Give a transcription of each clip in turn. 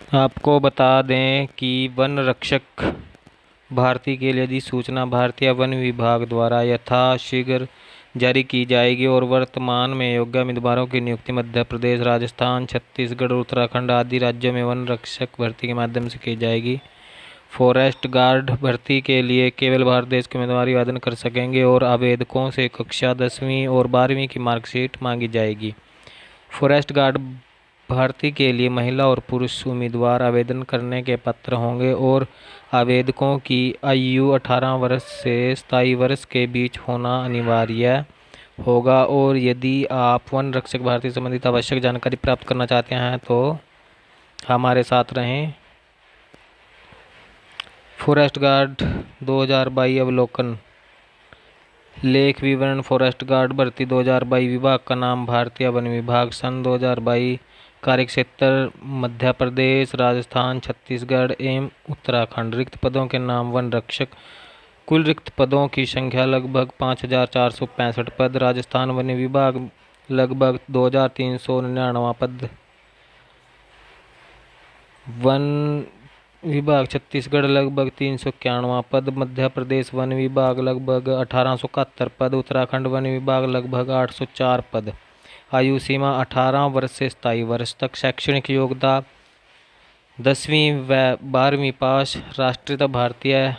आपको बता दें कि वन रक्षक भर्ती के लिए अधिसूचना भारतीय वन विभाग द्वारा यथाशीघ्र जारी की जाएगी और वर्तमान में योग्य उम्मीदवारों की नियुक्ति मध्य प्रदेश, राजस्थान, छत्तीसगढ़ और उत्तराखंड आदि राज्यों में वन रक्षक भर्ती के माध्यम से की जाएगी। फॉरेस्ट गार्ड भर्ती के लिए केवल बाहर देश के उम्मीदवार आवेदन कर सकेंगे और आवेदकों से कक्षा 10वीं और 12वीं की मार्कशीट मांगी जाएगी। फॉरेस्ट गार्ड भर्ती के लिए महिला और पुरुष उम्मीदवार आवेदन करने के पात्र होंगे और आवेदकों की आयु 18 वर्ष से 27 वर्ष के बीच होना अनिवार्य होगा। और यदि आप वन रक्षक भर्ती संबंधित आवश्यक जानकारी प्राप्त करना चाहते हैं तो हमारे साथ रहें। फॉरेस्ट गार्ड 2022 अवलोकन लेख विवरण। फॉरेस्ट गार्ड भर्ती 2022 विभाग का नाम भारतीय वन विभाग। सन 2022 कार्यक्षेत्र मध्य प्रदेश, राजस्थान, छत्तीसगढ़ एवं उत्तराखंड। रिक्त पदों के नाम वन रक्षक। कुल रिक्त पदों की संख्या लगभग 5465 पद। राजस्थान वन विभाग लगभग 2399 पद। वन विभाग छत्तीसगढ़ लगभग 391 पद। मध्य प्रदेश वन विभाग लगभग 1871 पद। उत्तराखंड वन विभाग लगभग 804 पद। आयु सीमा 18 वर्ष से 27 वर्ष तक। शैक्षणिक योग्यता 10वीं व 12वीं पास। राष्ट्रीयता भारतीय।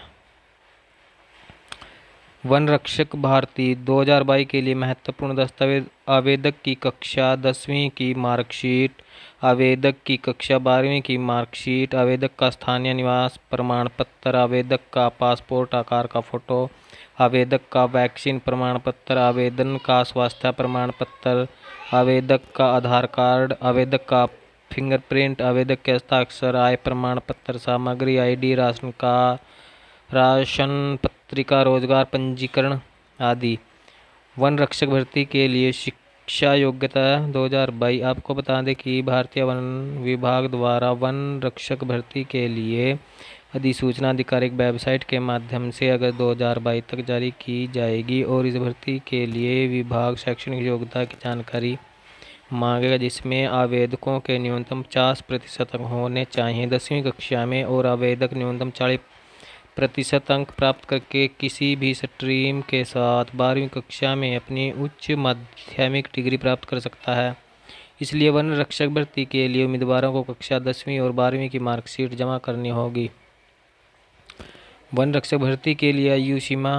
वन रक्षक भर्ती 2022 के लिए महत्वपूर्ण दस्तावेज। आवेदक की कक्षा 10वीं की मार्कशीट, आवेदक की कक्षा 12वीं की मार्कशीट, आवेदक का स्थानीय निवास प्रमाण पत्र, आवेदक का पासपोर्ट आकार का फोटो, आवेदक का वैक्सीन प्रमाण पत्र, आवेदन का स्वास्थ्य प्रमाण पत्र, आवेदक का आधार कार्ड, आवेदक का फिंगरप्रिंट, आवेदक के हस्ताक्षर, आय प्रमाण पत्र सामग्री, आईडी, राशन पत्रिका, रोजगार पंजीकरण आदि। वन रक्षक भर्ती के लिए शिक्षा योग्यता 2022। आपको बता दें कि भारतीय वन विभाग द्वारा वन रक्षक भर्ती के लिए अधिसूचना आधिकारिक वेबसाइट के माध्यम से अगस्त 2022 तक जारी की जाएगी और इस भर्ती के लिए विभाग शैक्षणिक योग्यता की जानकारी मांगेगा, जिसमें आवेदकों के न्यूनतम 50% अंक होने चाहिए 10वीं कक्षा में और आवेदक न्यूनतम 40% अंक प्राप्त करके किसी भी स्ट्रीम के साथ 12वीं कक्षा में अपनी उच्च माध्यमिक डिग्री प्राप्त कर सकता है। इसलिए वन रक्षक भर्ती के लिए उम्मीदवारों को कक्षा 10वीं और 12वीं की मार्कशीट जमा करनी होगी। वन रक्षक भर्ती के लिए आयु सीमा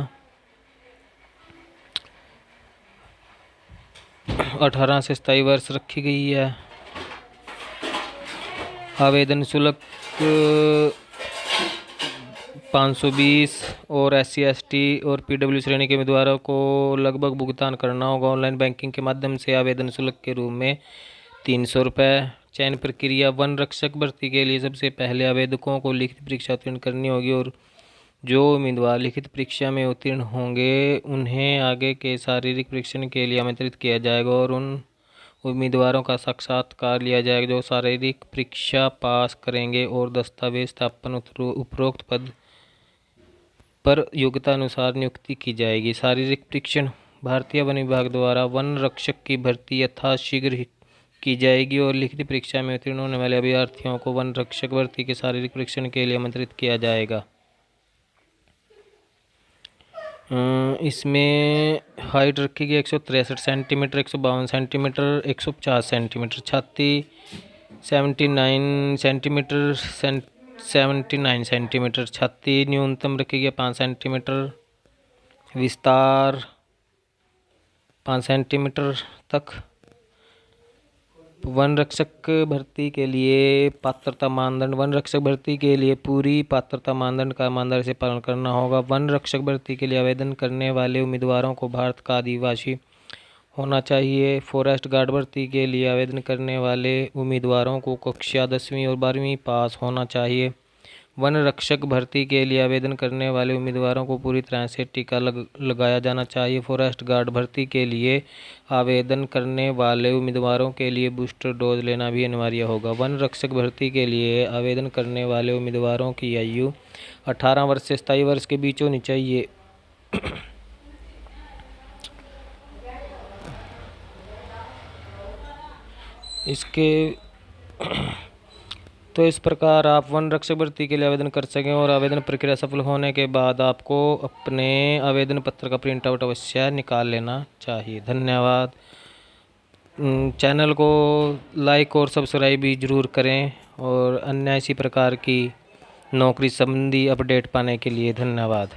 18 से 27 वर्ष रखी गई है। आवेदन शुल्क 520 और SC/ST और PW श्रेणी के उम्मीदवारों को लगभग भुगतान करना होगा। ऑनलाइन बैंकिंग के माध्यम से आवेदन शुल्क के रूप में 300 रुपये। चयन प्रक्रिया। वन रक्षक भर्ती के लिए सबसे पहले आवेदकों को लिखित परीक्षा उत्तीर्ण करनी होगी और जो उम्मीदवार लिखित परीक्षा में उत्तीर्ण होंगे उन्हें आगे के शारीरिक परीक्षण के लिए आमंत्रित किया जाएगा और उन उम्मीदवारों का साक्षात्कार लिया जाएगा जो शारीरिक परीक्षा पास करेंगे और दस्तावेज स्थापन उपरोक्त पद पर योग्यता अनुसार नियुक्ति की जाएगी। शारीरिक परीक्षण। भारतीय वन विभाग द्वारा वन रक्षक की भर्ती यथाशीघ्र की जाएगी और लिखित परीक्षा में उत्तीर्ण होने वाले अभ्यर्थियों को वन रक्षक भर्ती के शारीरिक परीक्षण के लिए आमंत्रित किया जाएगा। इसमें हाइट रखी गई 163 सेंटीमीटर, 152 सेंटीमीटर, 150 सेंटीमीटर। छाती 79 सेंटीमीटर 79 सेंटीमीटर। छाती न्यूनतम रखी गई 5 सेंटीमीटर। विस्तार 5 सेंटीमीटर तक। वन रक्षक भर्ती के लिए पात्रता मानदंड। वन रक्षक भर्ती के लिए पूरी पात्रता मानदंड का ईमानदारी से पालन करना होगा। वन रक्षक भर्ती के लिए आवेदन करने वाले उम्मीदवारों को भारत का आदिवासी होना चाहिए। फॉरेस्ट गार्ड भर्ती के लिए आवेदन करने वाले उम्मीदवारों को कक्षा 10वीं और 12वीं पास होना चाहिए। वन रक्षक भर्ती के लिए आवेदन करने वाले उम्मीदवारों को पूरी तरह से टीका लगाया जाना चाहिए। फॉरेस्ट गार्ड भर्ती के लिए आवेदन करने वाले उम्मीदवारों के लिए बूस्टर डोज लेना भी अनिवार्य होगा। वन रक्षक भर्ती के लिए आवेदन करने वाले उम्मीदवारों की आयु 18 वर्ष से 27 वर्ष के बीच होनी चाहिए। तो इस प्रकार आप वन रक्षक भर्ती के लिए आवेदन कर सकें और आवेदन प्रक्रिया सफल होने के बाद आपको अपने आवेदन पत्र का प्रिंट आउट अवश्य निकाल लेना चाहिए। धन्यवाद। चैनल को लाइक और सब्सक्राइब भी ज़रूर करें और अन्य इसी प्रकार की नौकरी संबंधी अपडेट पाने के लिए धन्यवाद।